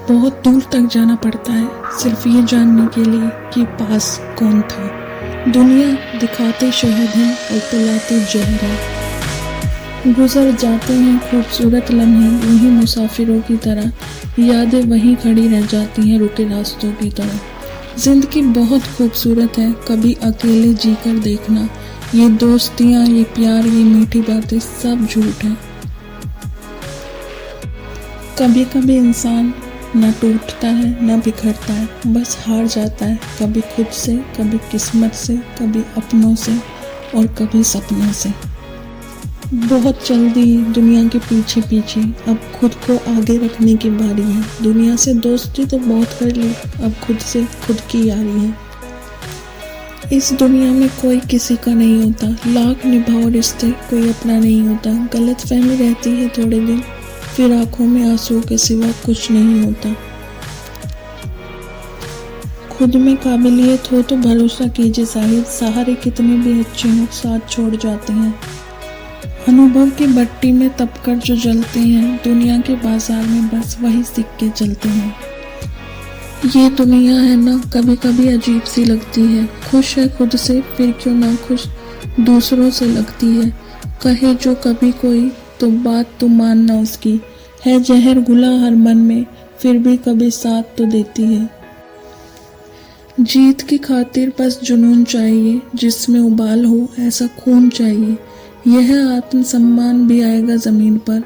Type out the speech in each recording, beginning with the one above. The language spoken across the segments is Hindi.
बहुत दूर तक जाना पड़ता है सिर्फ ये जानने के लिए कि पास कौन था। दुनिया दिखाते शहद है और पिलाते जहर है। गुजर जाते हैं खूबसूरत लम्हे वहीं मुसाफिरों की तरह, यादें वहीं खड़ी रह जाती हैं रुके रास्तों की तरह। जिंदगी बहुत खूबसूरत है, कभी अकेले जीकर देखना। ये दोस्तियाँ, ये प्यार, ये मीठी बातें सब झूठ है। कभी कभी इंसान न टूटता है न बिखरता है, बस हार जाता है, कभी खुद से, कभी किस्मत से, कभी अपनों से और कभी सपनों से। बहुत जल्दी दुनिया के पीछे पीछे, अब खुद को आगे रखने की बारी है। दुनिया से दोस्ती तो बहुत कर ली, अब खुद से खुद की यारी है। इस दुनिया में कोई किसी का नहीं होता, लाख निभाओ रिश्ते कोई अपना नहीं होता। गलतफहमी रहती है थोड़े दिन, फिर आंखों में आंसू के सिवा कुछ नहीं होता। खुद में काबिलियत हो तो भरोसा कीजिए साहिब, सहारे कितने भी अच्छे हों साथ छोड़ जाते हैं। अनुभव की भट्टी में तपकर जो जलते हैं, दुनिया के बाजार में बस वही सिक्के चलते हैं। ये दुनिया है ना, कभी कभी अजीब सी लगती है। खुश है खुद से, फिर क्यों ना खुश दूसरों से लगती है। कहे जो कभी कोई तो बात तो मानना उसकी, है जहर घुला हर मन में, फिर भी कभी साथ तो देती है। जीत की खातिर बस जुनून चाहिए, जिसमें उबाल हो ऐसा खून चाहिए। यह आत्मसम्मान भी आएगा जमीन पर,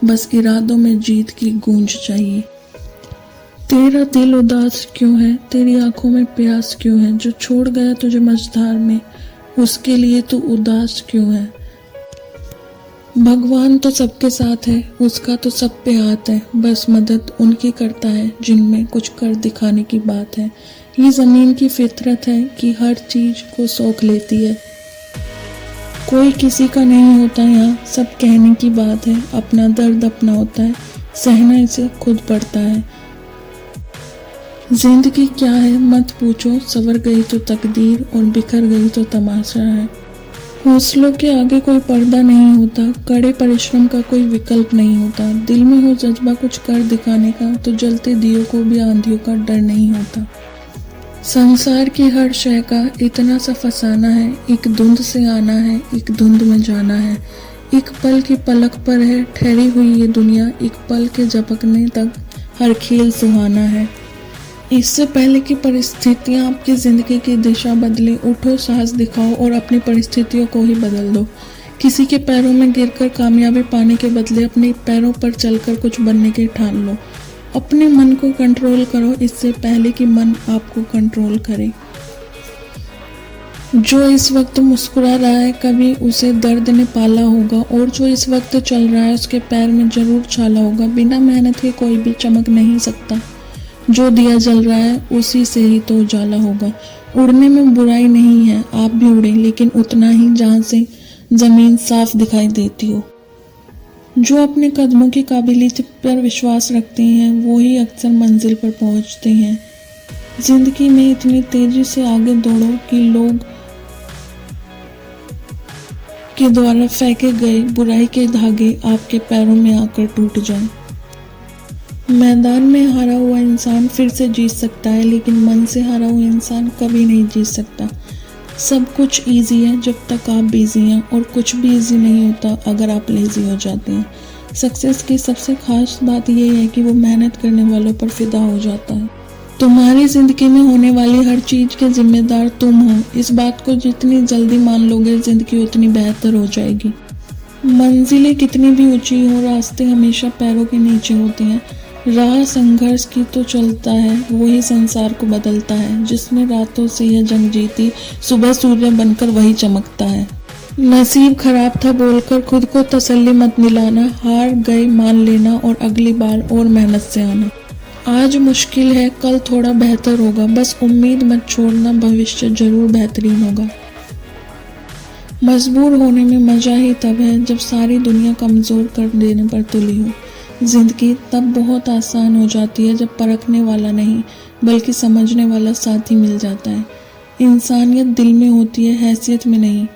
बस इरादों में जीत की गूंज चाहिए। तेरा दिल उदास क्यों है, तेरी आंखों में प्यास क्यों है, जो छोड़ गया तुझे मझधार में, उसके लिए तू उदास क्यों है। भगवान तो सबके साथ है, उसका तो सब पे हाथ है, बस मदद उनकी करता है जिनमें कुछ कर दिखाने की बात है। ये जमीन की फितरत है कि हर चीज को सोख लेती है। कोई किसी का नहीं होता यहाँ, सब कहने की बात है। अपना दर्द अपना होता है, सहना इसे खुद पड़ता है। जिंदगी क्या है मत पूछो, सवर गई तो तकदीर और बिखर गई तो तमाशा है। हौसलों के आगे कोई पर्दा नहीं होता, कड़े परिश्रम का कोई विकल्प नहीं होता। दिल में हो जज्बा कुछ कर दिखाने का, तो जलते दियों को भी आंधियों का डर नहीं होता। संसार की हर शय का इतना सा फसाना है, एक धुंध से आना है, एक धुंध में जाना है। एक पल की पलक पर है ठहरी हुई ये दुनिया, एक पल के झपकने तक हर खेल सुहाना है। इससे पहले कि परिस्थितियां आपकी जिंदगी की दिशा बदले, उठो, साहस दिखाओ और अपनी परिस्थितियों को ही बदल दो। किसी के पैरों में गिरकर कामयाबी पाने के बदले अपने पैरों पर चलकर कुछ बनने की ठान लो। अपने मन को कंट्रोल करो इससे पहले कि मन आपको कंट्रोल करे। जो इस वक्त मुस्कुरा रहा है कभी उसे दर्द ने पाला होगा, और जो इस वक्त चल रहा है उसके पैर में जरूर छाला होगा। बिना मेहनत के कोई भी चमक नहीं सकता, जो दिया जल रहा है उसी से ही तो उजाला होगा। उड़ने में बुराई नहीं है, आप भी उड़े, लेकिन उतना ही जहां से जमीन साफ दिखाई देती हो। जो अपने कदमों की काबिलियत पर विश्वास रखते हैं वो ही अक्सर मंजिल पर पहुंचते हैं। जिंदगी में इतनी तेजी से आगे दौड़ो कि लोग के द्वारा फेंके गए बुराई के धागे आपके पैरों में आकर टूट जाएं। मैदान में हारा हुआ इंसान फिर से जीत सकता है, लेकिन मन से हारा हुआ इंसान कभी नहीं जीत सकता। सब कुछ इजी है जब तक आप बिजी हैं, और कुछ भी इजी नहीं होता अगर आप लेजी हो जाते हैं। सक्सेस की सबसे खास बात यह है कि वो मेहनत करने वालों पर फिदा हो जाता है। तुम्हारी जिंदगी में होने वाली हर चीज के जिम्मेदार तुम हो। इस बात को जितनी जल्दी मान लोगे, जिंदगी उतनी बेहतर हो जाएगी। मंजिलें कितनी भी ऊंची हो, रास्ते हमेशा पैरों के नीचे होते हैं। राह संघर्ष की तो चलता है, वही संसार को बदलता है। जिसने रातों से यह जंग जीती, सुबह सूर्य बनकर वही चमकता है। नसीब खराब था बोलकर खुद को तसल्ली मत दिलाना, हार गए मान लेना और अगली बार और मेहनत से आना। आज मुश्किल है, कल थोड़ा बेहतर होगा, बस उम्मीद मत छोड़ना, भविष्य जरूर बेहतरीन होगा। मजबूर होने में मजा ही तब है जब सारी दुनिया कमजोर कर देने पर तुली हो। जिंदगी तब बहुत आसान हो जाती है जब परखने वाला नहीं बल्कि समझने वाला साथी मिल जाता है। इंसानियत दिल में होती है, हैसियत में नहीं।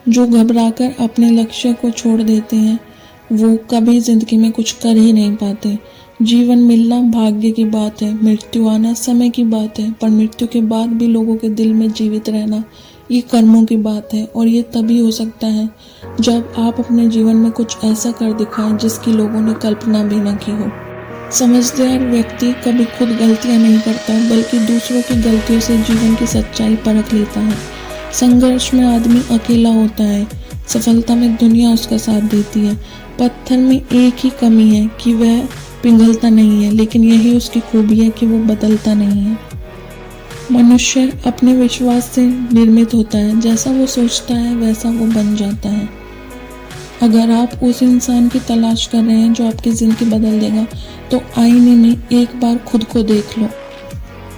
जो घबराकर अपने लक्ष्य को छोड़ देते हैं वो कभी जिंदगी में कुछ कर ही नहीं पाते। जीवन मिलना भाग्य की बात है, मृत्यु आना समय की बात है, पर मृत्यु के बाद भी लोगों के दिल में जीवित रहना ये कर्मों की बात है। और ये तभी हो सकता है जब आप अपने जीवन में कुछ ऐसा कर दिखाएं जिसकी लोगों ने कल्पना भी न की हो। समझदार व्यक्ति कभी खुद गलतियां नहीं करता, बल्कि दूसरों की गलतियों से जीवन की सच्चाई परख लेता है। संघर्ष में आदमी अकेला होता है, सफलता में दुनिया उसका साथ देती है। पत्थर में एक ही कमी है कि वह पिघलता नहीं है, लेकिन यही उसकी खूबी है कि वो बदलता नहीं है। मनुष्य अपने विश्वास से निर्मित होता है, जैसा वो सोचता है वैसा वो बन जाता है। अगर आप उस इंसान की तलाश कर रहे हैं जो आपकी जिंदगी बदल देगा, तो आईने में एक बार खुद को देख लो।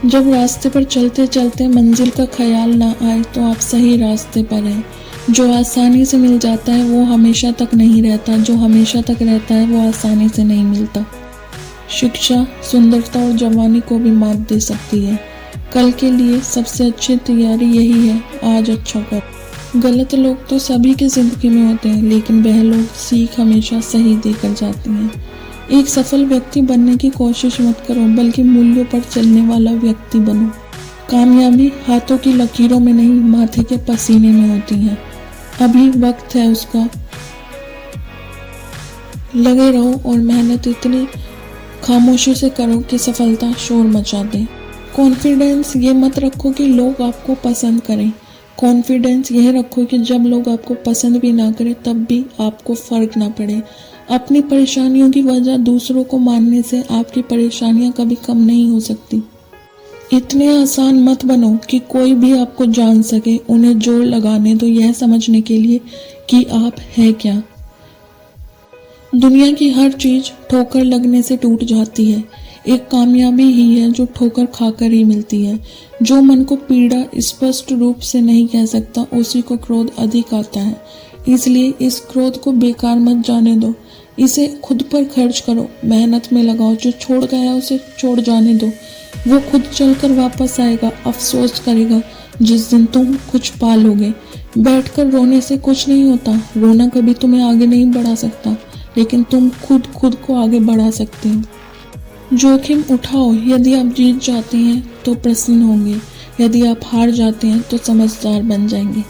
जब रास्ते पर चलते चलते मंजिल का ख्याल ना आए तो आप सही रास्ते पर हैं। जो आसानी से मिल जाता है वो हमेशा तक नहीं रहता, जो हमेशा तक रहता है वो आसानी से नहीं मिलता। शिक्षा सुंदरता और जवानी को भी मात दे सकती है। कल के लिए सबसे अच्छी तैयारी यही है, आज अच्छा कर। गलत लोग तो सभी की जिंदगी में होते हैं, लेकिन वह लोग सीख हमेशा सही देकर जाते हैं। एक सफल व्यक्ति बनने की कोशिश मत करो, बल्कि मूल्यों पर चलने वाला व्यक्ति बनो। कामयाबी हाथों की लकीरों में नहीं, माथे के पसीने में होती है। अभी वक्त है उसका, लगे रहो और मेहनत इतनी खामोशी से करो कि सफलता शोर मचा दे। कॉन्फिडेंस ये मत रखो कि लोग आपको पसंद करें, कॉन्फिडेंस यह रखो कि जब लोग आपको पसंद भी ना करें तब भी आपको फर्क ना पड़े। अपनी परेशानियों की वजह दूसरों को मानने से आपकी परेशानियां कभी कम नहीं हो सकती। इतने आसान मत बनो कि कोई भी आपको जान सके। उन्हें जोर लगाने दो यह समझने के लिए कि आप है क्या। दुनिया की हर चीज ठोकर लगने से टूट जाती है, एक कामयाबी ही है जो ठोकर खाकर ही मिलती है। जो मन को पीड़ा स्पष्ट रूप से नहीं कह सकता, उसी को क्रोध अधिक आता है। इसलिए इस क्रोध को बेकार मत जाने दो, इसे खुद पर खर्च करो, मेहनत में लगाओ। जो छोड़ गया उसे छोड़ जाने दो, वो खुद चलकर वापस आएगा। अफसोस करेगा जिस दिन तुम कुछ पालोगे। बैठकर रोने से कुछ नहीं होता, रोना कभी तुम्हें आगे नहीं बढ़ा सकता, लेकिन तुम खुद को आगे बढ़ा सकते हो। जोखिम उठाओ, यदि आप जीत जाते हैं तो प्रसन्न होंगे, यदि आप हार जाते हैं तो समझदार बन जाएंगे।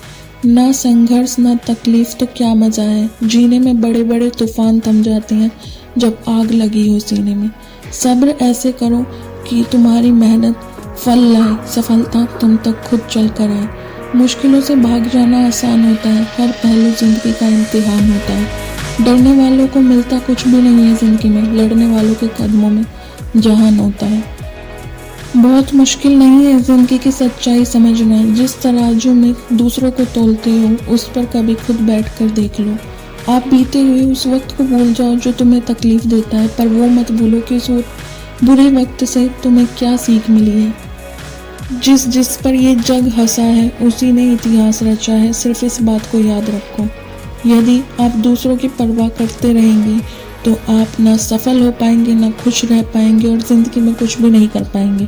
ना संघर्ष ना तकलीफ तो क्या मजा है। जीने में बड़े बड़े तूफान थम जाते हैं जब आग लगी हो सीने में। सब्र ऐसे करो कि तुम्हारी मेहनत फल लाए, सफलता तुम तक खुद चल कर आए। मुश्किलों से भाग जाना आसान होता है, हर पहलू जिंदगी का इम्तिहान होता है। डरने वालों को मिलता कुछ भी नहीं है जिंदगी में, लड़ने वालों के कदमों में जहान होता है। बहुत मुश्किल नहीं है जिंदगी की सच्चाई समझना। जिस तराजू में दूसरों को तोलते हो उस पर कभी खुद बैठकर देख लो। आप बीते हुए उस वक्त को भूल जाओ जो तुम्हें तकलीफ देता है, पर वो मत भूलो कि उस बुरे वक्त से तुम्हें क्या सीख मिली है। जिस पर ये जग हंसा है उसी ने इतिहास रचा है। सिर्फ इस बात को याद रखो, यदि आप दूसरों की परवाह करते रहेंगे तो आप ना सफल हो पाएंगे, ना खुश रह पाएंगे और जिंदगी में कुछ भी नहीं कर पाएंगे।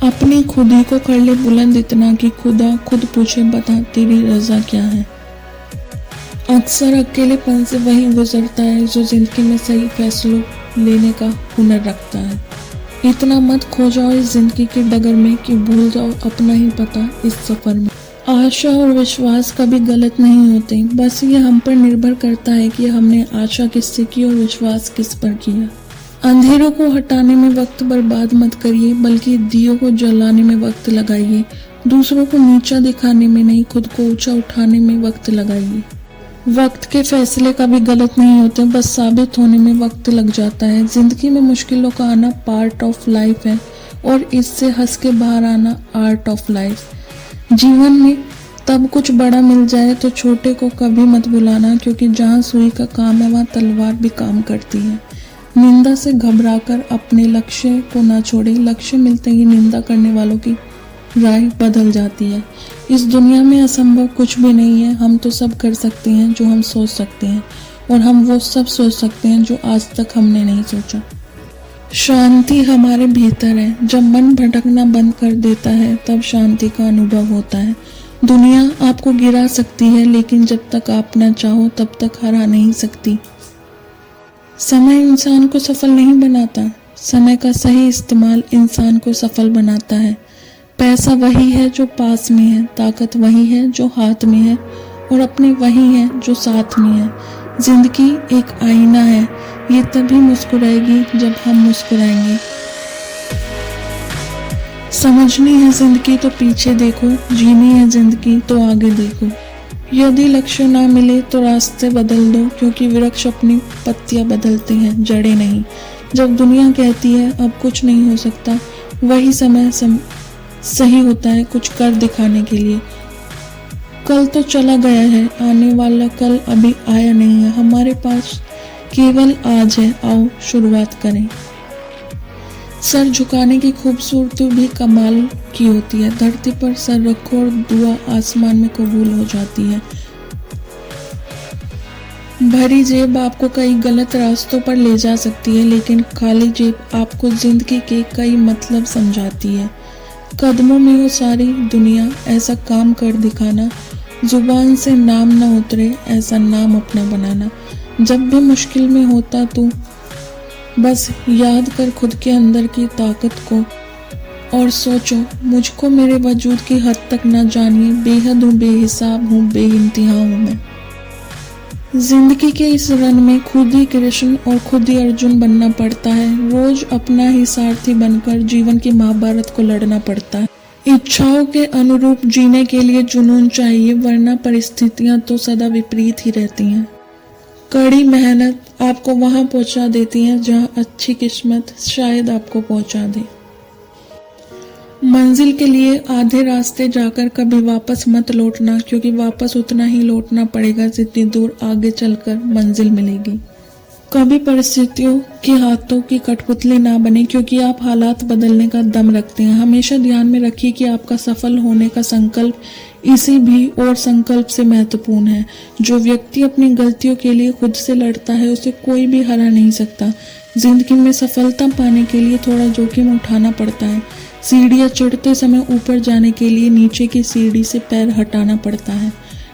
अपनी खुद ही को कर ले बुलंद इतना कि खुदा खुद पूछे बता तेरी रजा क्या है। अक्सर अकेलेपन से वही गुजरता है जो जिंदगी में सही फैसलों लेने का हुनर रखता है। इतना मत खो जाओ इस जिंदगी की डगर में कि भूल जाओ अपना ही पता इस सफर में। आशा और विश्वास कभी गलत नहीं होते, बस ये हम पर निर्भर करता है कि हमने आशा किससे की और विश्वास किस पर किया। अंधेरों को हटाने में वक्त बर्बाद मत करिए, बल्कि दियों को जलाने में वक्त लगाइए। दूसरों को नीचा दिखाने में नहीं, खुद को ऊंचा उठाने में वक्त लगाइए। वक्त के फैसले कभी गलत नहीं होते, बस साबित होने में वक्त लग जाता है। जिंदगी में मुश्किलों का आना पार्ट ऑफ लाइफ है और इससे हंस के बाहर आना आर्ट ऑफ लाइफ। जीवन में तब कुछ बड़ा मिल जाए तो छोटे को कभी मत भुलाना, क्योंकि जहाँ सुई का काम है वहाँ तलवार भी काम करती है। निंदा से घबराकर अपने लक्ष्य को ना छोड़े, लक्ष्य मिलते ही निंदा करने वालों की राय बदल जाती है। इस दुनिया में असंभव कुछ भी नहीं है। हम तो सब कर सकते हैं जो हम सोच सकते हैं, और हम वो सब सोच सकते हैं जो आज तक हमने नहीं सोचा। शांति हमारे भीतर है। जब मन भटकना बंद कर देता है तब शांति का अनुभव होता है। दुनिया आपको गिरा सकती है, लेकिन जब तक आप ना चाहो तब तक हरा नहीं सकती। समय इंसान को सफल नहीं बनाता, समय का सही इस्तेमाल इंसान को सफल बनाता है। पैसा वही है जो पास में है, ताकत वही है जो हाथ में है, और अपने वही है जो साथ में है। जिंदगी एक आईना है, ये तभी मुस्कुराएगी जब हम मुस्कुराएंगे। समझनी है जिंदगी तो पीछे देखो, जीनी है जिंदगी तो आगे देखो। यदि लक्ष्य ना मिले तो रास्ते बदल दो, क्योंकि वृक्ष अपनी पत्तियां बदलते हैं, जड़ें नहीं। जब दुनिया कहती है अब कुछ नहीं हो सकता, वही समय सही होता है कुछ कर दिखाने के लिए। कल तो चला गया है, आने वाला कल अभी आया नहीं है। हमारे पास केवल आज है, आओ शुरुआत करें। सर झुकाने की खूबसूरती भी कमाल की होती है। धरती पर सर रखो और दुआ आसमान में कबूल हो जाती है। भरी जेब आपको कई गलत रास्तों पर ले जा सकती है, लेकिन खाली जेब आपको जिंदगी के कई मतलब समझाती है। कदमों में हो सारी दुनिया, ऐसा काम कर दिखाना। जुबान से नाम ना उतरे, ऐसा नाम अपना बनाना। जब भी मुश्किल में होता तू बस याद कर खुद के अंदर की ताकत को, और सोचो मुझको मेरे वजूद की हद तक ना जानिए। बेहद हूँ, बेहिसाब हूँ, बेइंतहा हूँ मैं। जिंदगी के इस रन में खुद ही कृष्ण और खुद ही अर्जुन बनना पड़ता है। रोज अपना ही सारथी बनकर जीवन की महाभारत को लड़ना पड़ता है। इच्छाओं के अनुरूप जीने के लिए जुनून चाहिए, वरना परिस्थितियां तो सदा विपरीत ही रहती हैं। कड़ी मेहनत आपको वहां पहुंचा देती है जहां अच्छी किस्मत शायद आपको पहुंचा दे। मंजिल के लिए आधे रास्ते जाकर कभी वापस मत लौटना, क्योंकि वापस उतना ही लौटना पड़ेगा जितनी दूर आगे चलकर मंजिल मिलेगी। कभी परिस्थितियों के हाथों की कठपुतली ना बने, क्योंकि आप हालात बदलने का दम रखते हैं। हमेशा ध्यान में रखिए कि आपका सफल होने का संकल्प इसी भी और संकल्प से महत्वपूर्ण है। जो व्यक्ति अपनी गलतियों के लिए खुद से लड़ता है, उसे कोई भी हरा नहीं सकता। जिंदगी में सफलता पाने के लिए थोड़ा जोखिम उठाना पड़ता है। सीढ़ियां चढ़ते समय ऊपर जाने के लिए नीचे की सीढ़ी से पैर हटाना पड़ता है।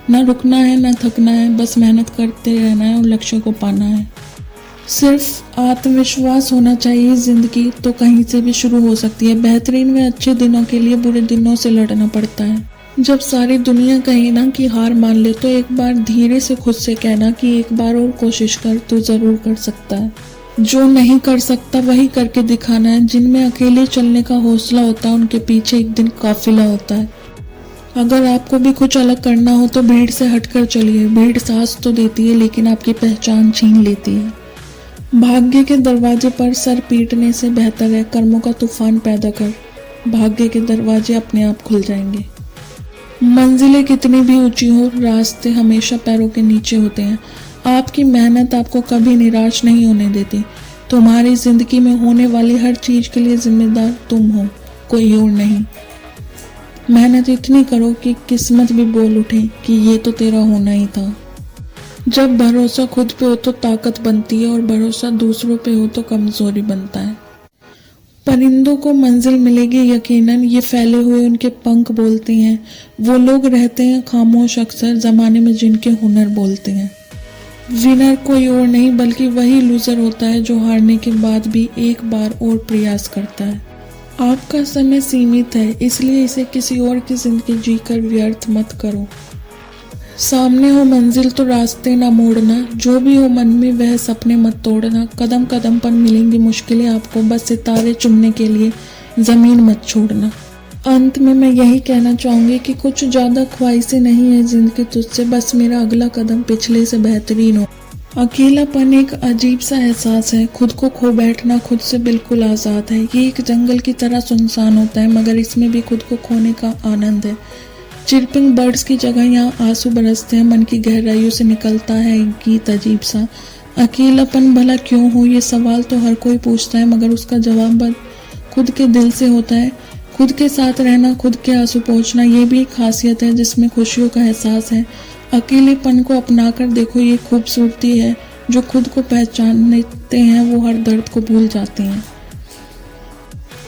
ना रुकना है, ना थकना है, बस मेहनत करते रहना है और लक्ष्य को पाना है। सिर्फ आत्मविश्वास होना चाहिए। जिंदगी तो कहीं से भी शुरू हो सकती है। बेहतरीन व अच्छे दिनों के लिए बुरे दिनों से लड़ना पड़ता है। जब सारी दुनिया कहे ना कि हार मान ले, तो एक बार धीरे से खुद से कहना कि एक बार और कोशिश कर, तो जरूर कर सकता है। जो नहीं कर सकता वही करके दिखाना है। जिनमें अकेले चलने का हौसला होता है, उनके पीछे एक दिन काफिला होता है। अगर आपको भी कुछ अलग करना हो तो भीड़ से हटकर चलिए। भीड़ सांस तो देती है, लेकिन आपकी पहचान छीन लेती है। भाग्य के दरवाजे पर सर पीटने से बेहतर है कर्मों का तूफान पैदा कर। भाग्य के दरवाजे अपने आप खुल जाएंगे। मंजिलें कितनी भी ऊंची हो, रास्ते हमेशा पैरों के नीचे होते हैं। आपकी मेहनत आपको कभी निराश नहीं होने देती। तुम्हारी जिंदगी में होने वाली हर चीज के लिए जिम्मेदार तुम हो, कोई और नहीं। मेहनत इतनी करो कि किस्मत भी बोल उठे कि ये तो तेरा होना ही था। जब भरोसा खुद पे हो तो ताकत बनती है, और भरोसा दूसरों पे हो तो कमजोरी बनता है। परिंदों को मंजिल मिलेगी यकीनन, ये फैले हुए उनके पंख बोलते हैं। वो लोग रहते हैं खामोश अक्सर, जमाने में जिनके हुनर बोलते हैं। विनर कोई और नहीं बल्कि वही लूजर होता है जो हारने के बाद भी एक बार और प्रयास करता है। आपका समय सीमित है, इसलिए इसे किसी और की जिंदगी जीकर व्यर्थ मत करो। सामने हो मंजिल तो रास्ते ना मोड़ना। जो भी हो मन में वह सपने मत तोड़ना। कदम कदम पर मिलेंगी मुश्किलें आपको, बस सितारे चुनने के लिए जमीन मत छोड़ना। अंत में मैं यही कहना चाहूंगी कि कुछ ज्यादा ख्वाहिशें नहीं है जिंदगी तुझसे, बस मेरा अगला कदम पिछले से बेहतरीन हो। अकेलापन एक अजीब सा एहसास है। खुद को खो बैठना खुद से बिल्कुल आजाद है। ये एक जंगल की तरह सुनसान होता है, मगर इसमें भी खुद को खोने का आनंद है। चिरपिंग बर्ड्स की जगह यहाँ आंसू बरसते हैं। मन की गहराइयों से निकलता है एक गीत अजीब सा। अकेलापन भला क्यों हो, ये सवाल तो हर कोई पूछता है, मगर उसका जवाब खुद के दिल से होता है। खुद के साथ रहना, खुद के आंसू पोंछना, ये भी एक खासियत है जिसमें खुशियों का एहसास है। अकेलेपन को अपना कर देखो, ये खूबसूरती है। जो खुद को पहचानते हैं वो हर दर्द को भूल जाते हैं।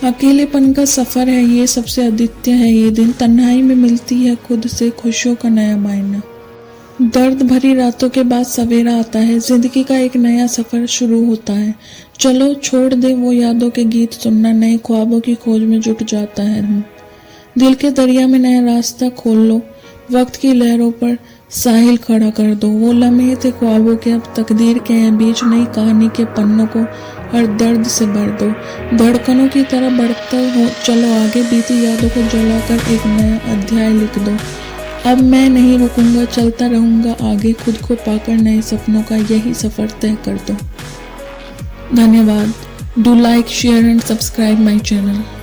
अकेलेपन का सफर है ये, सबसे अद्वितीय है ये दिन। तन्हाई में मिलती है खुद से खुशियों का नया मायना। दर्द भरी रातों के बाद सवेरा आता है, जिंदगी का एक नया सफर शुरू होता है। चलो छोड़ दे वो यादों के गीत सुनना, नए ख्वाबों की खोज में जुट जाता है हम। दिल के दरिया में नया रास्ता खोल लो, वक्त की लहरों पर साहिल खड़ा कर दो। वो लम्हे थे ख्वाबों के, अब तकदीर के हैं बीच, नई कहानी के पन्नों को हर दर्द से भर दो। धड़कनों की तरह बढ़ते हो चलो आगे, बीती यादों को जलाकर एक नया अध्याय लिख दो। अब मैं नहीं रुकूंगा, चलता रहूंगा आगे, खुद को पाकर नए सपनों का यही सफर तय कर दो। धन्यवाद। Do like, share and subscribe my channel.